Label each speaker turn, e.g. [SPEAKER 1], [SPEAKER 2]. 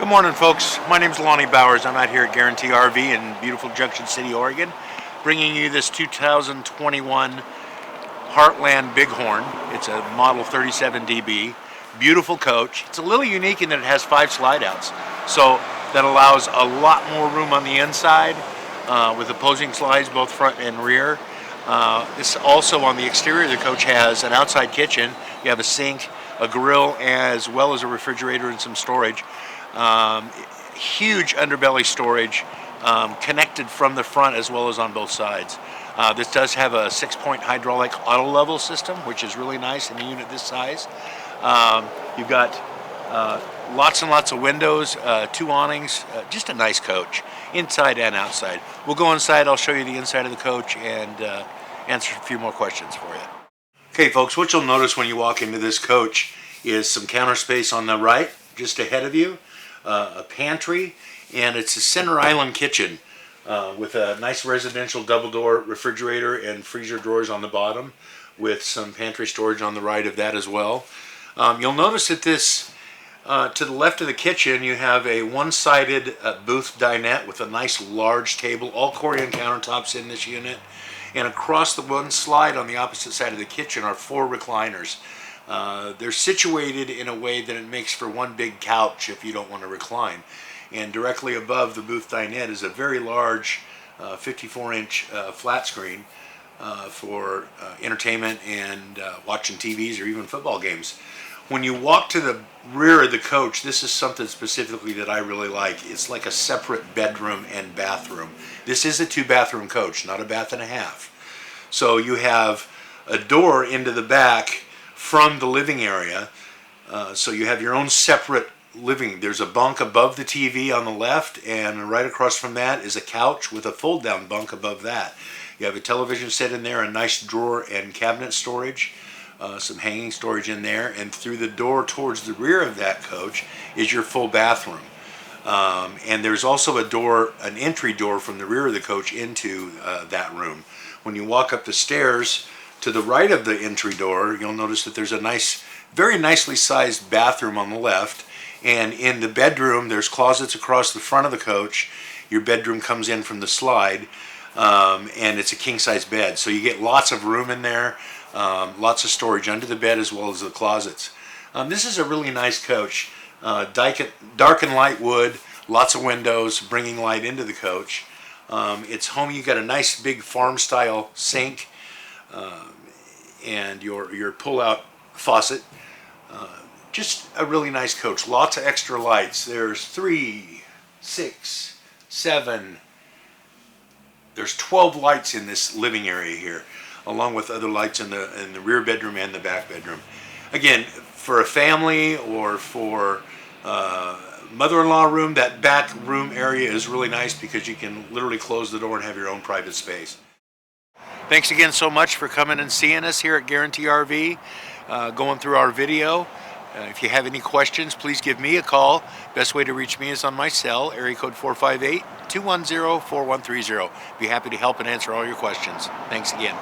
[SPEAKER 1] Good morning, folks. My name is Lonnie Bowers. I'm out here at Guaranty RV in beautiful Junction City, Oregon, bringing you this 2021 Heartland Bighorn. It's a model 37DB. Beautiful coach. It's a little unique in that it has 5 slideouts, so that allows a lot more room on the inside with opposing slides, both front and rear. This also on the exterior of the coach has an outside kitchen. You have a sink, a grill, as well as a refrigerator and some storage. Huge underbelly storage, connected from the front as well as on both sides. This does have a 6-point hydraulic auto level system, which is really nice in a unit this size. You've got lots and lots of windows, 2 awnings, just a nice coach, inside and outside. We'll go inside, I'll show you the inside of the coach and answer a few more questions for you. Okay, folks, what you'll notice when you walk into this coach is some counter space on the right, just ahead of you. A pantry, and it's a center island kitchen with a nice residential double door refrigerator and freezer drawers on the bottom, with some pantry storage on the right of that as well. You'll notice that this to the left of the kitchen you have a one-sided booth dinette with a nice large table, all Corian countertops in this unit, and across the one slide on the opposite side of the kitchen are 4 recliners. They're situated in a way that it makes for one big couch if you don't want to recline. And directly above the booth dinette is a very large 54-inch flat screen for entertainment and watching TVs or even football games. When you walk to the rear of the coach, this is something specifically that I really like. It's like a separate bedroom and bathroom. This is a 2-bathroom coach, not a bath and a half. So you have a door into the back from the living area, so you have your own separate living. There's a bunk above the TV on the left, and right across from that is a couch with a fold-down bunk above that. You have a television set in there, a nice drawer and cabinet storage, some hanging storage in there, and through the door towards the rear of that coach is your full bathroom. And there's also a door, an entry door from the rear of the coach into that room. When you walk up the stairs to the right of the entry door, you'll notice that there's a nice, very nicely sized bathroom on the left, and in the bedroom there's closets across the front of the coach. Your bedroom comes in from the slide, and it's a king-size bed, so you get lots of room in there, lots of storage under the bed as well as the closets. This is a really nice coach, dark and light wood, lots of windows bringing light into the coach. It's home. You got a nice big farm-style sink, and your pull-out faucet. Just a really nice coach. Lots of extra lights. There's 3, 6, 7. There's 12 lights in this living area here, along with other lights in the rear bedroom and the back bedroom. Again, for a family or for mother-in-law room, that back room area is really nice because you can literally close the door and have your own private space. Thanks again so much for coming and seeing us here at Guaranty RV, going through our video. If you have any questions, please give me a call. Best way to reach me is on my cell, area code 458-210-4130. Be happy to help and answer all your questions. Thanks again.